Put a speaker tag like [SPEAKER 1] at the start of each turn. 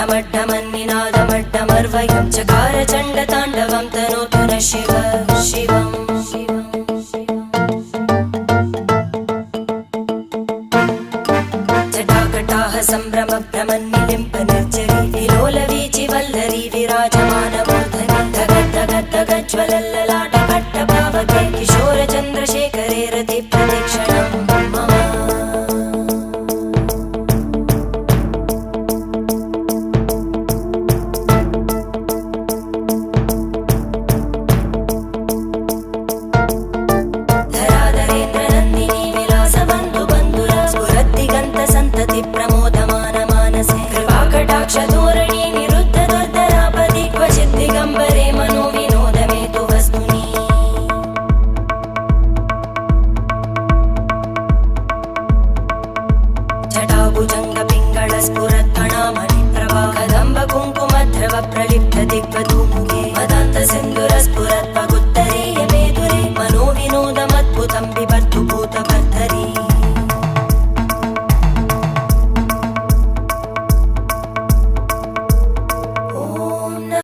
[SPEAKER 1] ढमड्ढमन्निनादमड्ढमर्वयं चकार चण्डताण्डवं तनोतु न शिव शिवम् जटाकटाह सम्भ्रमभ्रमन्निलिम्प निर्जरी विलोलवीचि वल्लरी विराजमानमूर्धनि धगद्धगद्धगज्ज्वलल्ललाटकट्टपावके किशोरचन्द्रशेखरे रतिप्रदक्षिणं मम प्रमोदमानमानसे कृपाकटाक्षधोरणी निरुद्ध दुर्धरापदि क्वचित् दिगम्बरे मनो विनोदमेतु वस्तुनि जटाभुजङ्ग पिङ्गळ स्फुरत्कणामणिप्रभा कदम्ब कुङ्कुमद्रव प्रलिप्त दिग्वत्